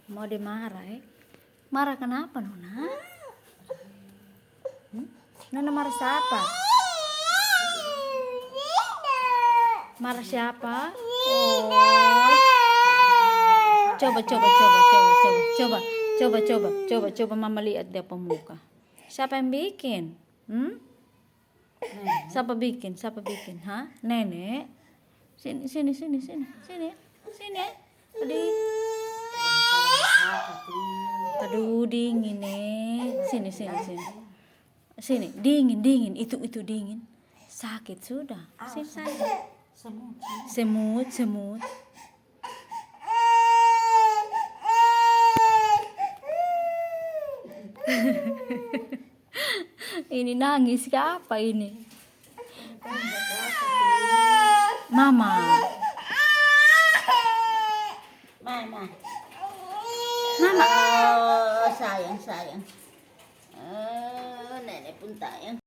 Mau dimarah Marah kenapa Nona? Nona marah siapa? Marah siapa? Oh. Coba mama lihat dia pemuka. Siapa yang bikin? Siapa bikin? Hah? Nenek? Sini. Aduh, dingin nih. Sini. Sini, dingin. Itu dingin. Sakit sudah. Sini. Semut. Ini nangis siapa ini? Mama. Oh, sayang. Nenek pun sayang.